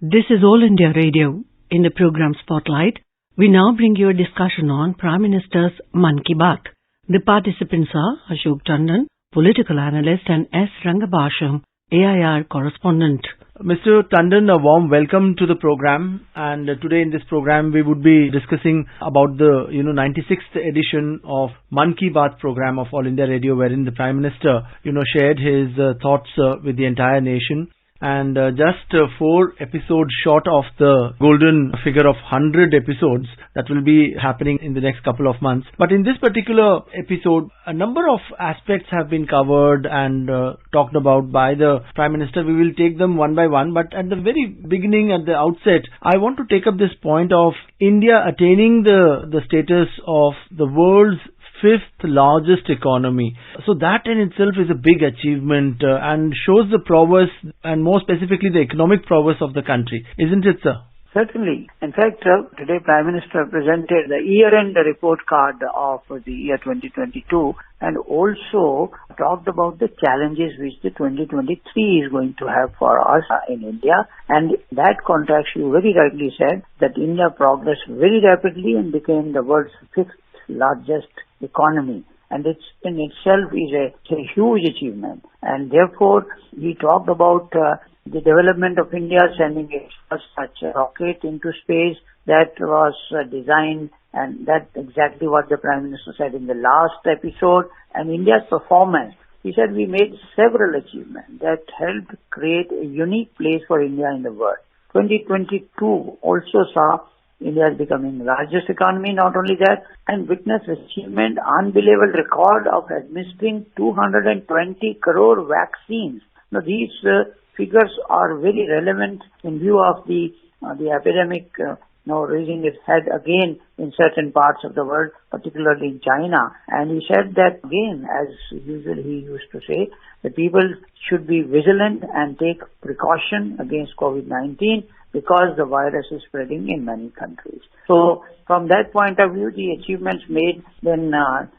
This is All India Radio. In the program Spotlight, we now bring you a discussion on Prime Minister's Man Ki Baat. The participants are Ashok Tandon, political analyst, and S. Rangabasham, AIR correspondent. Mr. Tandon, a warm welcome to the program. And today in this program, we would be discussing about the 96th edition of Man Ki Baat program of All India Radio, wherein the Prime Minister shared his thoughts with the entire nation. And just 4 episodes short of the golden figure of 100 episodes that will be happening in the next couple of months. But in this particular episode, a number of aspects have been covered and talked about by the Prime Minister. We will take them one by one. But at the very beginning, at the outset, I want to take up this point of India attaining the status of the world's 5th largest economy. So that in itself is a big achievement and shows the prowess and more specifically the economic prowess of the country. Isn't it, sir? Certainly. In fact, today Prime Minister presented the year-end report card of the year 2022 and also talked about the challenges which the 2023 is going to have for us in India. And that context, you very rightly said that India progressed very rapidly and became the world's 5th largest economy, and it's in itself is a huge achievement. And therefore we talked about the development of India sending its first such a rocket into space that was designed, and that's exactly what the Prime Minister said in the last episode. And India's performance, he said we made several achievements that helped create a unique place for India in the world. 2022 also saw India is becoming the largest economy, not only that, and witnessed achievement, unbelievable record of administering 220 crore vaccines. Now these figures are very relevant in view of the epidemic raising its head again in certain parts of the world, particularly in China. And he said that again, as usual he used to say, that people should be vigilant and take precaution against COVID-19 because the virus is spreading in many countries. So from that point of view, the achievements made in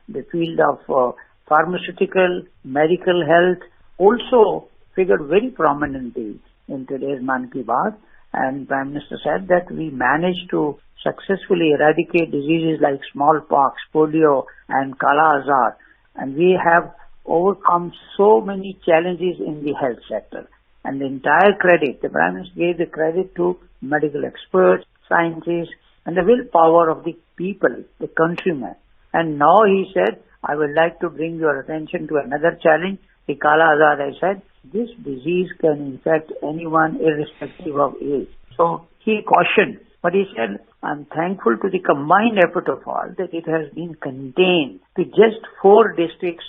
the field of pharmaceutical, medical health also figured very prominently in today's Man Ki Baat. And Prime Minister said that we managed to successfully eradicate diseases like smallpox, polio and Kala Azar. And we have overcome so many challenges in the health sector. And the entire credit, the Prime Minister gave the credit to medical experts, scientists, and the willpower of the people, the countrymen. And now he said, I would like to bring your attention to another challenge. The Kala Azar, I said, this disease can infect anyone irrespective of age. So he cautioned, but he said, I'm thankful to the combined effort of all that it has been contained to just 4 districts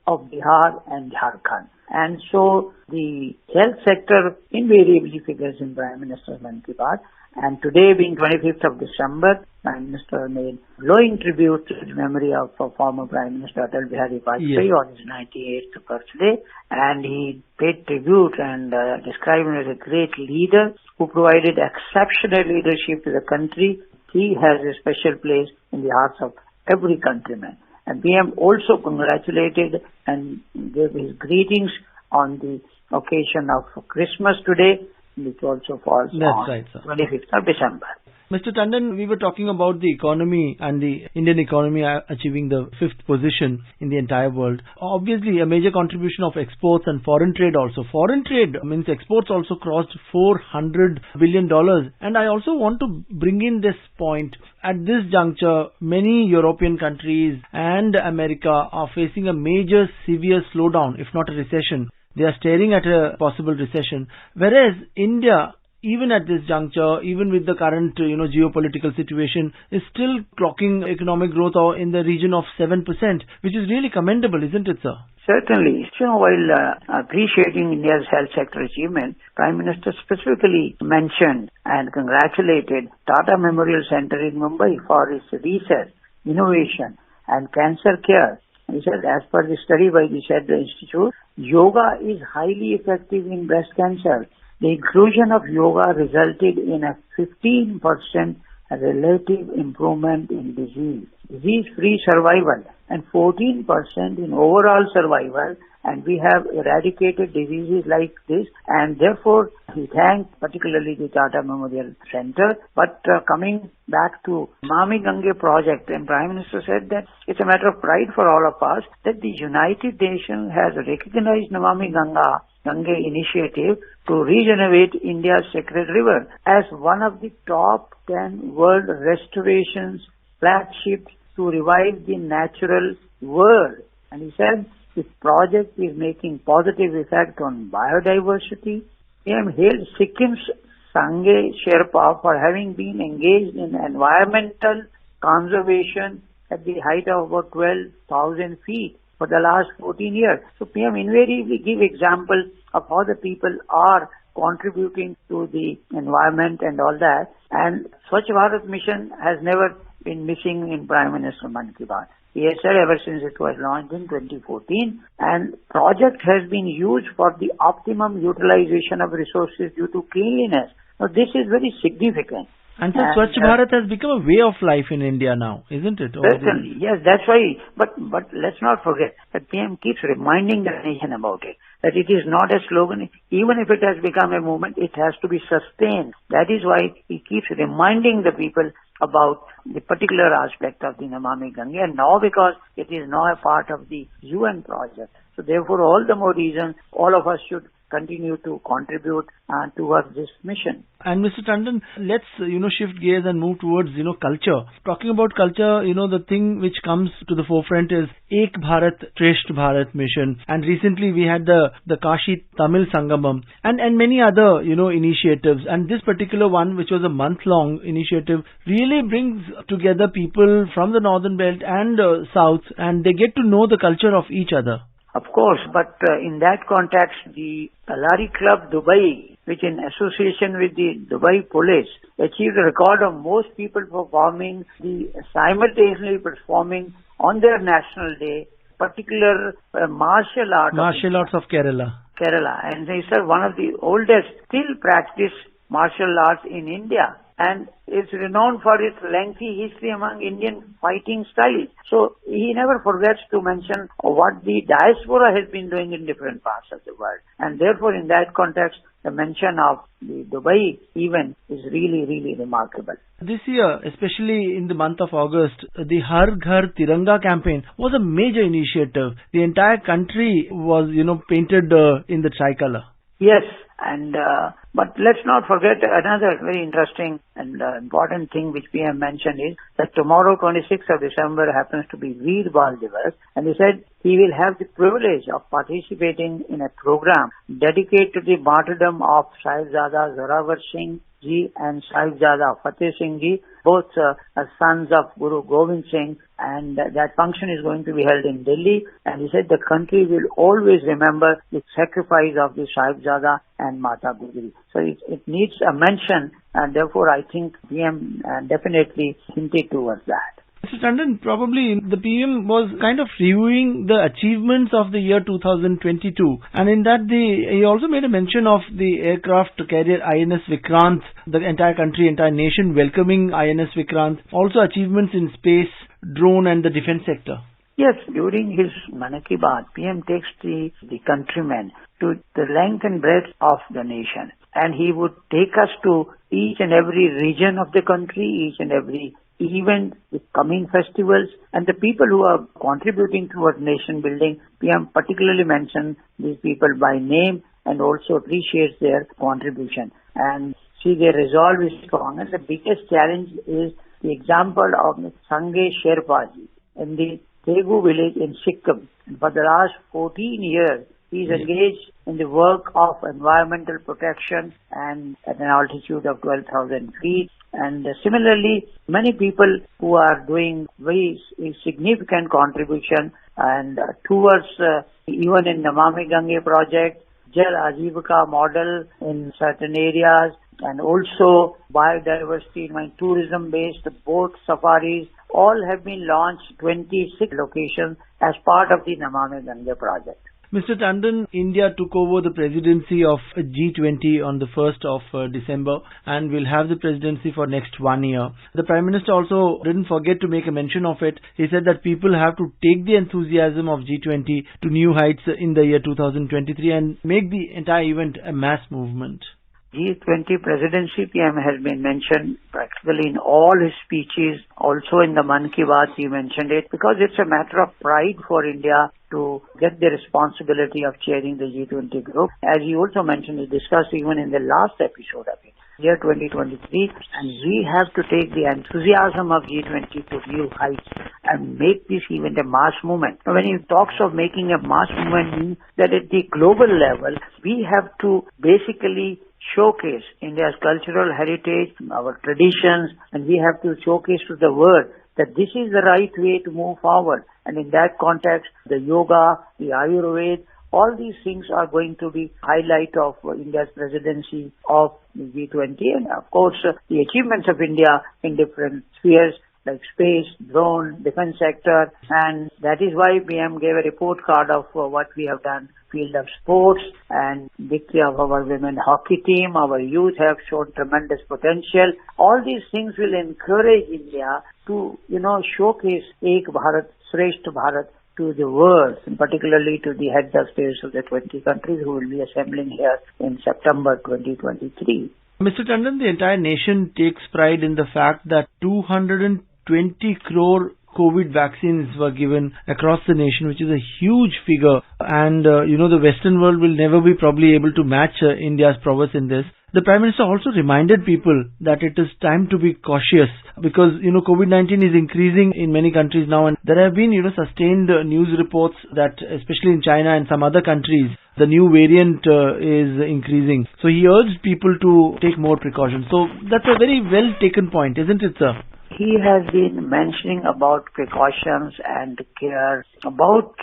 of Bihar and Jharkhand. And so the health sector invariably figures in Prime Minister's Man Ki Baat. And today being 25th of December, Prime Minister made glowing tribute to the memory of former Prime Minister Atal Bihari Vajpayee on his 98th birthday. And he paid tribute and described him as a great leader who provided exceptional leadership to the country. He has a special place in the hearts of every countryman. And PM also congratulated and gave his greetings on the occasion of Christmas today, which also falls on 25th of December. Mr. Tandon, we were talking about the economy and the Indian economy achieving the 5th position in the entire world. Obviously, a major contribution of exports and foreign trade also. Foreign trade means exports also crossed $400 billion. And I also want to bring in this point. At this juncture, many European countries and America are facing a major severe slowdown, if not a recession. They are staring at a possible recession. Whereas India, even at this juncture, even with the current geopolitical situation, is still clocking economic growth in the region of 7%, which is really commendable, isn't it, sir? Certainly. While appreciating India's health sector achievement, Prime Minister specifically mentioned and congratulated Tata Memorial Center in Mumbai for its research, innovation and cancer care. He said, as per the study by the Shetty Institute, yoga is highly effective in breast cancer. The inclusion of yoga resulted in a 15% relative improvement in disease-free survival and 14% in overall survival and we have eradicated diseases like this, and therefore we thank particularly the Tata Memorial Center. But coming back to Namami Gange project, and Prime Minister said that it's a matter of pride for all of us that the United Nations has recognized Namami Gange initiative to regenerate India's sacred river as one of the top 10 world restorations flagships to revive the natural world. And he said this project is making positive effect on biodiversity. PM hailed Sikkim's Sangye Sherpa for having been engaged in environmental conservation at the height of about 12,000 feet for the last 14 years. So PM invariably give examples of how the people are contributing to the environment and all that. And Swachh Bharat mission has never been missing in Prime Minister Man Ki Baat. He has said ever since it was launched in 2014, and project has been used for the optimum utilization of resources due to cleanliness. Now this is very significant. And so Swachh Bharat has become a way of life in India now, isn't it? Certainly, yes, that's why. But let's not forget that PM keeps reminding the nation about it, that it is not a slogan. Even if it has become a movement, it has to be sustained. That is why he keeps reminding the people about the particular aspect of the Namami Gange, and now because it is now a part of the UN project. So therefore, all the more reason all of us should continue to contribute towards this mission. And Mr. Tandon, let's, shift gears and move towards, culture. Talking about culture, the thing which comes to the forefront is Ek Bharat, Shresth Bharat mission. And recently we had the Kashi Tamil Sangamam and many other, initiatives. And this particular one, which was a month-long initiative, really brings together people from the northern belt and south, and they get to know the culture of each other. Of course, but in that context, the Kalari Club Dubai, which in association with the Dubai Police, achieved a record of most people simultaneously performing on their national day, particular martial arts of Kerala. And they are one of the oldest still practiced martial arts in India. And it's renowned for its lengthy history among Indian fighting styles. So he never forgets to mention what the diaspora has been doing in different parts of the world. And therefore, in that context, the mention of the Dubai event is really, really remarkable. This year, especially in the month of August, the Har Ghar Tiranga campaign was a major initiative. The entire country was, painted in the tricolor. Yes, and but let's not forget another very interesting and important thing which we have mentioned is that tomorrow, 26th of December, happens to be Veer Bal Divas, and he said he will have the privilege of participating in a program dedicated to the martyrdom of Sahibzada Zorawar Singh Ji and Sahibzada Fateh Singh Ji, both sons of Guru Gobind Singh, and that function is going to be held in Delhi. And he said the country will always remember the sacrifice of the Sahibzada and Mata Gujri. So it needs a mention, and therefore I think PM definitely hinted towards that. Mr. Tandon, probably the PM was kind of reviewing the achievements of the year 2022, and in that he also made a mention of the aircraft carrier INS Vikrant, the entire country, entire nation welcoming INS Vikrant, also achievements in space, drone and the defense sector. Yes, during his Man Ki Baat, PM takes the countrymen to the length and breadth of the nation, and he would take us to each and every region of the country, each and every event, the coming festivals, and the people who are contributing towards nation building. PM particularly mentioned these people by name and also appreciates their contribution. And see, their resolve is strong. And the biggest challenge is the example of Sangye Sherpa ji in the Tegu village in Sikkim. And for the last 14 years, he is engaged in the work of environmental protection and at an altitude of 12,000 feet. And similarly, many people who are doing very significant contribution and towards even in Namami Gange project, Jal Ajivika model in certain areas, and also biodiversity, tourism-based boat safaris, all have been launched 26 locations as part of the Namami Gange project. Mr. Tandon, India took over the presidency of G20 on the 1st of December and will have the presidency for next 1 year. The Prime Minister also didn't forget to make a mention of it. He said that people have to take the enthusiasm of G20 to new heights in the year 2023 and make the entire event a mass movement. G20 presidency PM has been mentioned practically in all his speeches. Also in the Mann Ki Baat he mentioned it because it's a matter of pride for India to get the responsibility of chairing the G20 group. As he also mentioned, he discussed even in the last episode of it, year 2023, and we have to take the enthusiasm of G20 to new heights and make this event a mass movement. When he talks of making a mass movement, means that at the global level, we have to basically showcase India's cultural heritage, our traditions, and we have to showcase to the world that this is the right way to move forward. And in that context, the yoga, the Ayurveda, all these things are going to be highlight of India's presidency of the G20 and of course the achievements of India in different spheres like space, drone, defense sector, and that is why PM gave a report card of what we have done, field of sports and victory of our women hockey team. Our youth have shown tremendous potential. All these things will encourage India to, showcase Ek Bharat, Shrestha Bharat to the world, and particularly to the heads of states of the 20 countries who will be assembling here in September 2023. Mr. Tandon, the entire nation takes pride in the fact that 220 crore COVID vaccines were given across the nation, which is a huge figure. And, the Western world will never be probably able to match India's prowess in this. The Prime Minister also reminded people that it is time to be cautious because, COVID-19 is increasing in many countries now, and there have been, sustained news reports that especially in China and some other countries, the new variant is increasing. So he urged people to take more precautions. So that's a very well taken point, isn't it, sir? He has been mentioning about precautions and care about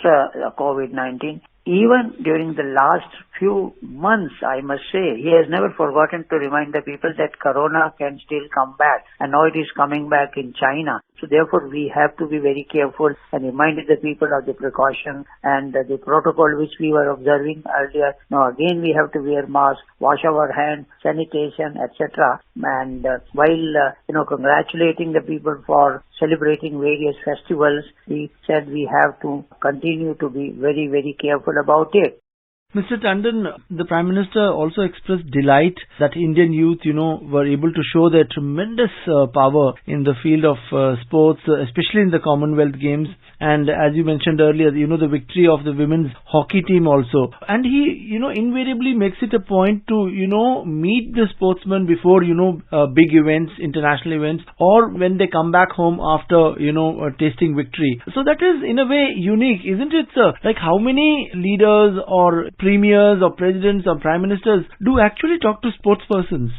COVID-19. Even during the last few months, I must say, he has never forgotten to remind the people that corona can still come back. And now it is coming back in China. So therefore, we have to be very careful and reminded the people of the precaution and the protocol which we were observing earlier. Now again, we have to wear masks, wash our hands, sanitation, etc. And while, congratulating the people for celebrating various festivals, he said we have to continue to be very, very careful about it. Mr. Tandon, the Prime Minister also expressed delight that Indian youth, were able to show their tremendous power in the field of sports, especially in the Commonwealth Games. And as you mentioned earlier, the victory of the women's hockey team also. And he, invariably makes it a point to, meet the sportsmen before, big events, international events, or when they come back home after, tasting victory. So that is in a way unique, isn't it, sir? Like how many leaders or premiers or presidents or prime ministers do actually talk to sportspersons?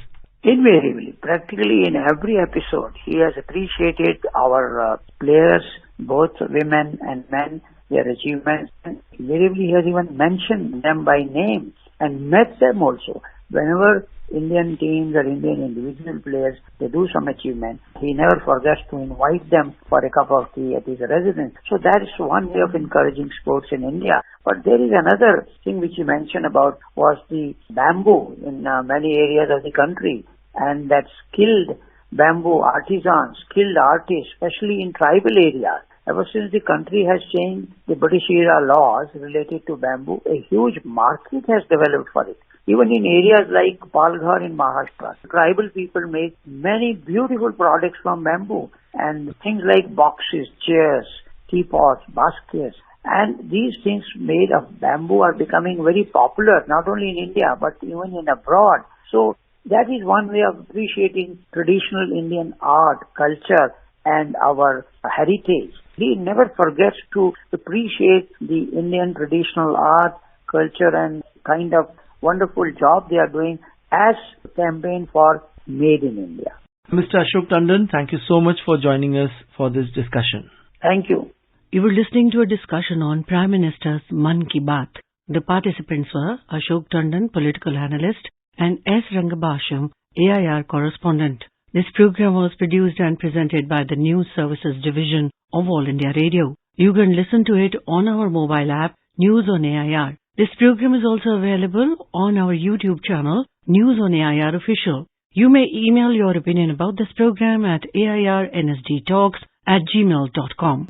Invariably, practically in every episode, he has appreciated our players, both women and men, their achievements. And invariably, he has even mentioned them by name and met them also. Whenever Indian teams or Indian individual players, they do some achievement, he never forgets to invite them for a cup of tea at his residence. So that is one way of encouraging sports in India. But there is another thing which he mentioned about was the bamboo in many areas of the country, and that skilled bamboo artisans, skilled artists, especially in tribal areas. Ever since the country has changed the British era laws related to bamboo, a huge market has developed for it. Even in areas like Palghar in Maharashtra, tribal people make many beautiful products from bamboo and things like boxes, chairs, teapots, baskets. And these things made of bamboo are becoming very popular, not only in India, but even in abroad. So that is one way of appreciating traditional Indian art, culture, and our heritage. He never forgets to appreciate the Indian traditional art, culture, and kind of wonderful job they are doing as a campaign for Made in India. Mr. Ashok Tandon, thank you so much for joining us for this discussion. Thank you. You were listening to a discussion on Prime Minister's Mann Ki Baat. The participants were Ashok Tandon, political analyst, and S. Rangabasham, AIR correspondent. This program was produced and presented by the News Services Division of All India Radio. You can listen to it on our mobile app, News on AIR. This program is also available on our YouTube channel, News on AIR Official. You may email your opinion about this program at airnsdtalks@gmail.com.